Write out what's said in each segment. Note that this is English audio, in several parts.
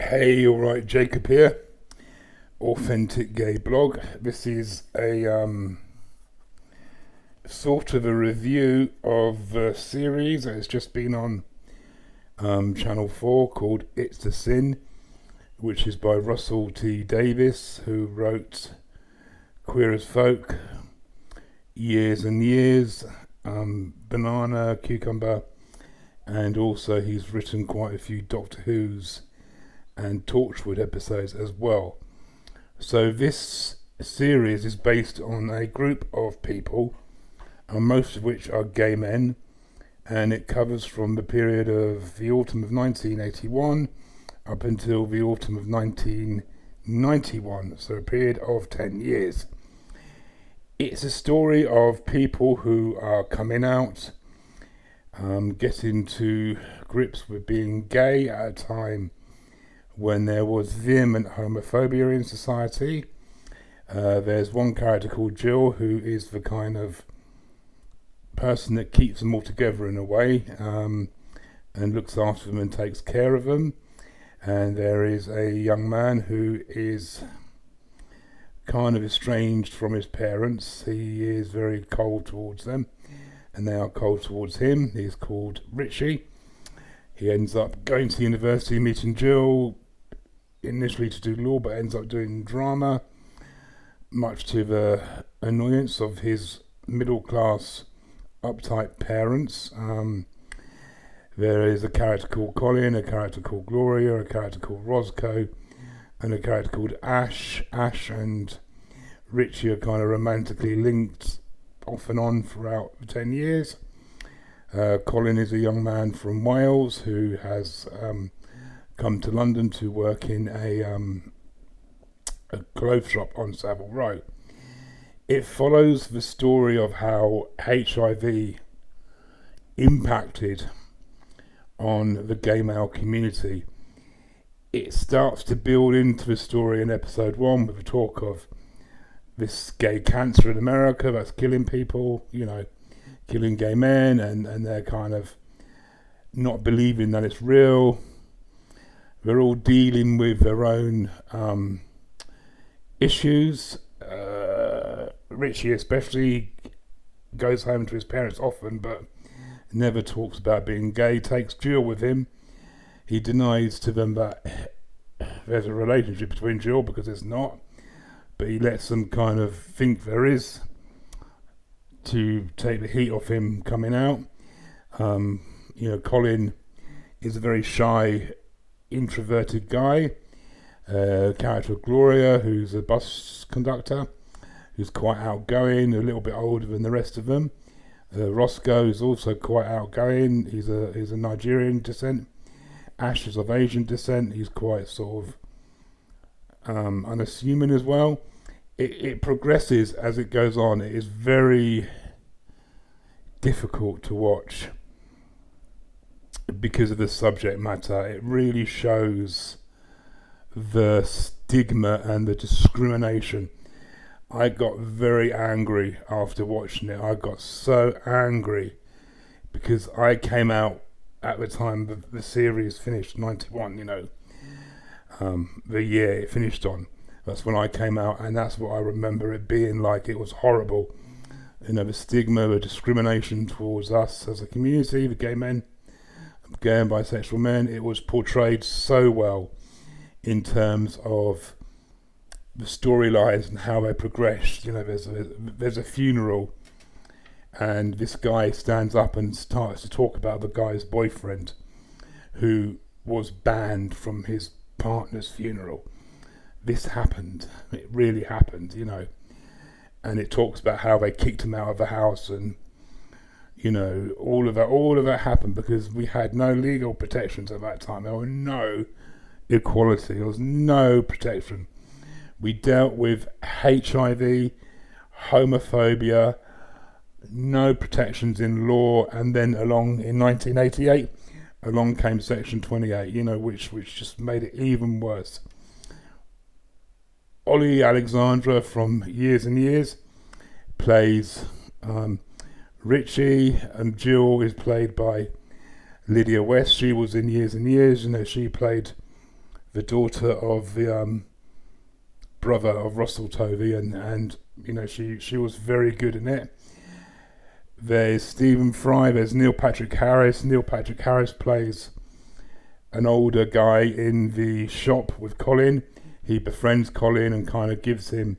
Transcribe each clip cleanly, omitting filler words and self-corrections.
Hey, alright, Jacob here. Authentic Gay Blog. This is a sort of a review of a series that has just been on Channel 4 called It's a Sin, which is by Russell T Davies, who wrote Queer as Folk, Years and Years, Banana, Cucumber, and also he's written quite a few Doctor Who's and Torchwood episodes as well. So this series is based on a group of people, most of which are gay men, and it covers from the period of the autumn of 1981 up until the autumn of 1991, so a period of 10 years. It's a story of people who are coming out, getting to grips with being gay at a time when there was vehement homophobia in society. There's one character called Jill who is the kind of person that keeps them all together in a way, and looks after them and takes care of them. And there is a young man who is kind of estranged from his parents. He is very cold towards them, and they are cold towards him. He's called Richie. He ends up going to university, meeting Jill, initially to do law, but ends up doing drama, much to the annoyance of his middle-class, uptight parents. There is a character called Colin, a character called Gloria, a character called Roscoe, and a character called Ash. Ash and Richie are kind of romantically linked off and on throughout the 10 years. Colin is a young man from Wales who has come to London to work in a clothes shop on Savile Row. It follows the story of how HIV impacted on the gay male community. It starts to build into the story in episode 1 with the talk of this gay cancer in America that's killing people, killing gay men, and they're kind of not believing that it's real. They're all dealing with their own issues. Richie especially goes home to his parents often, but never talks about being gay. Takes Jill with him. He denies to them that there's a relationship between Jill, because it's not, but he lets them kind of think there is, to take the heat off him coming out. Colin is a very shy, introverted guy. Character of Gloria, who's a bus conductor, who's quite outgoing, a little bit older than the rest of them. Roscoe is also quite outgoing. He's a Nigerian descent. Ash is of Asian descent. He's quite sort of unassuming as well. It progresses as it goes on. It is very difficult to watch because of the subject matter. It really shows the stigma and the discrimination. I got very angry after watching it. I got so angry because I came out at the time the series finished, 91, the year it finished on. That's when I came out, and that's what I remember it being like. It was horrible. The stigma, the discrimination towards us as a community, the gay men, gay and bisexual men. It was portrayed so well in terms of the storylines and how they progressed. There's a funeral, and this guy stands up and starts to talk about the guy's boyfriend who was banned from his partner's funeral. This happened. It really happened, and it talks about how they kicked him out of the house, and all of that happened because we had no legal protections at that time. There were no equality. There was no protection. We dealt with HIV, homophobia, no protections in law, and then along in 1988, along came Section 28, which just made it even worse. Ollie Alexandra from Years and Years plays Richie, and Jill is played by Lydia West. She was in Years and Years. She played the daughter of the brother of Russell Tovey, and she was very good in it. There's Stephen Fry, there's Neil Patrick Harris. Neil Patrick Harris plays an older guy in the shop with Colin. He befriends Colin and kind of gives him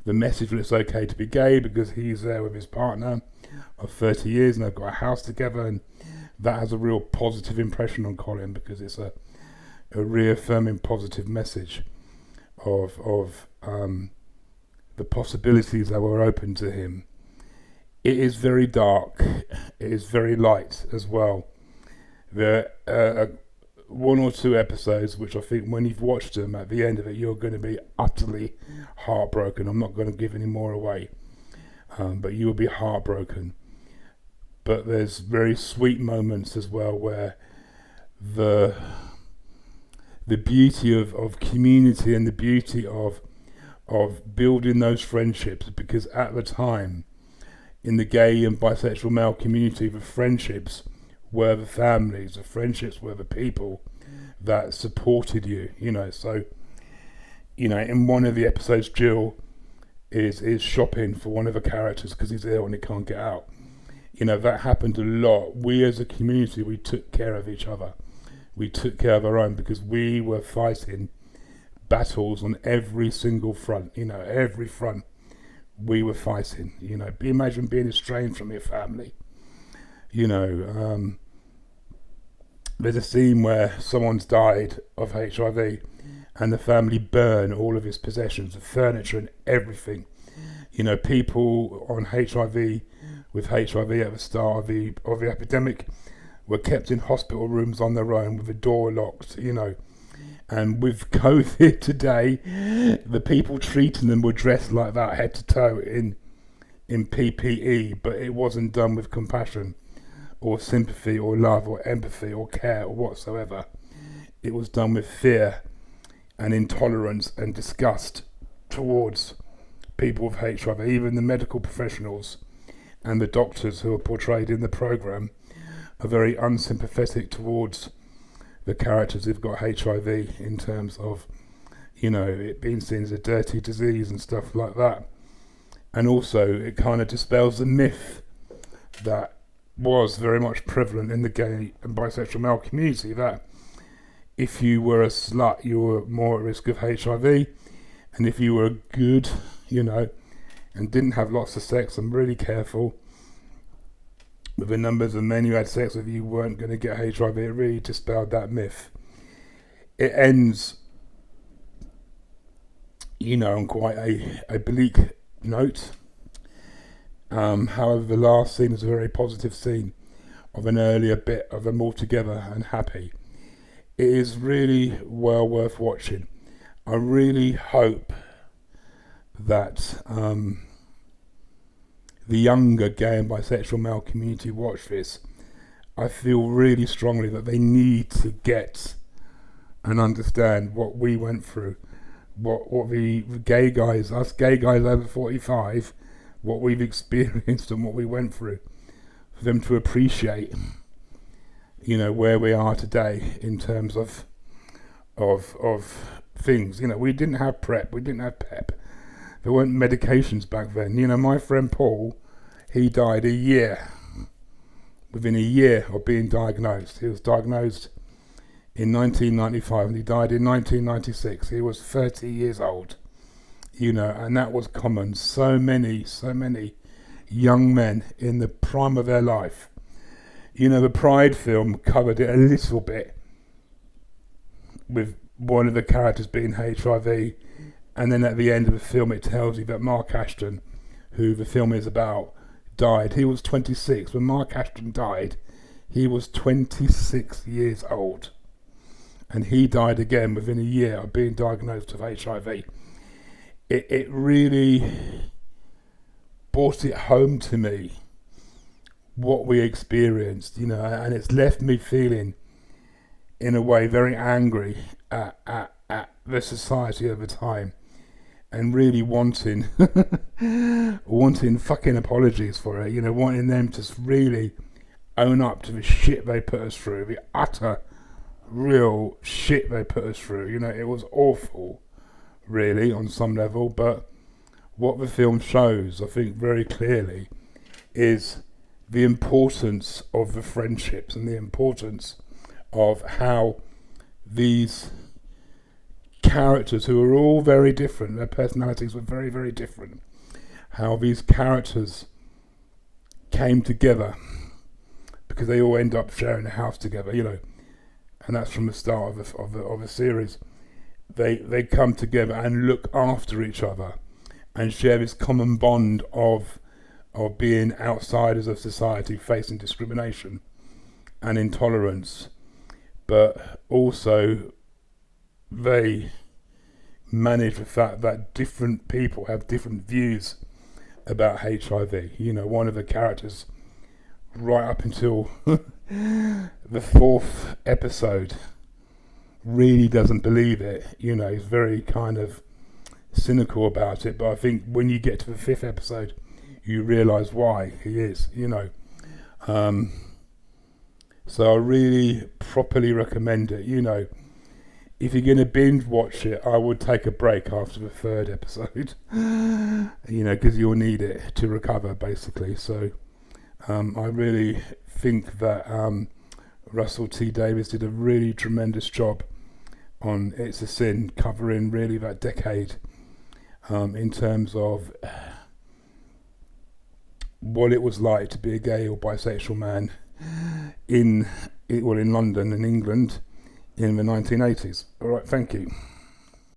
the message that it's okay to be gay because he's there with his partner of 30 years and they've got a house together, and that has a real positive impression on Colin because it's a reaffirming positive message of the possibilities that were open to him. It is very dark. It is very light as well. There are one or two episodes which I think when you've watched them, at the end of it, you're going to be utterly heartbroken. I'm not going to give any more away, but you will be heartbroken. But there's very sweet moments as well where the beauty of community and the beauty of building those friendships, because at the time in the gay and bisexual male community, the friendships were the families, the friendships were the people that supported you, so in one of the episodes Jill is shopping for one of the characters because he's ill and he can't get out. That happened a lot. We as a community, we took care of each other. We took care of our own because we were fighting battles on every single front, every front we were fighting. Imagine being estranged from your family. There's a scene where someone's died of HIV and the family burn all of his possessions, the furniture and everything. People on HIV with HIV at the start of the epidemic were kept in hospital rooms on their own with the door locked, And with COVID today, the people treating them were dressed like that, head to toe, in PPE, but it wasn't done with compassion or sympathy or love or empathy or care or whatsoever. It was done with fear and intolerance and disgust towards people with HIV. Even the medical professionals and the doctors who are portrayed in the programme are very unsympathetic towards the characters who've got HIV in terms of, it being seen as a dirty disease and stuff like that. And also it kind of dispels the myth that was very much prevalent in the gay and bisexual male community, that if you were a slut, you were more at risk of HIV, and if you were good, and didn't have lots of sex and really careful with the numbers of men you had sex with, you weren't going to get HIV. It really dispelled that myth. It ends, on quite a bleak note. However, the last scene is a very positive scene of an earlier bit of them all together and happy. It is really well worth watching. I really hope that the younger gay and bisexual male community watch this. I feel really strongly that they need to get and understand what we went through, what the gay guys, us gay guys over 45, what we've experienced and what we went through, for them to appreciate, where we are today in terms of things. We didn't have PrEP, we didn't have PEP. There weren't medications back then. My friend Paul, he died within a year of being diagnosed. He was diagnosed in 1995 and he died in 1996. He was 30 years old, and that was common. So many young men in the prime of their life. The Pride film covered it a little bit with one of the characters being HIV. And then at the end of the film, it tells you that Mark Ashton, who the film is about, died. He was 26. When Mark Ashton died, he was 26 years old. And he died again within a year of being diagnosed with HIV. It really brought it home to me what we experienced, and it's left me feeling, in a way, very angry at the society of the time. And really wanting fucking apologies for it, wanting them to really own up to the shit they put us through, the utter real shit they put us through. You know, it was awful, really, on some level. But what the film shows, I think, very clearly, is the importance of the friendships and the importance of how these characters, who are all very different, their personalities were very, very different, how these characters came together, because they all end up sharing a house together, you know, and that's from the start of a series. They come together and look after each other and share this common bond of being outsiders of society, facing discrimination and intolerance, but also they manage the fact that different people have different views about HIV. You know, one of the characters, right up until the fourth episode, really doesn't believe it. You know, he's very kind of cynical about it, but I think when you get to the fifth episode, you realise why he is, you know. So I really properly recommend it. You know, if you're going to binge watch it, I would take a break after the third episode, you know, because you'll need it to recover, basically. So I really think that Russell T Davies did a really tremendous job on It's a Sin, covering really that decade in terms of what it was like to be a gay or bisexual man in London and England in the 1980s. All right, thank you.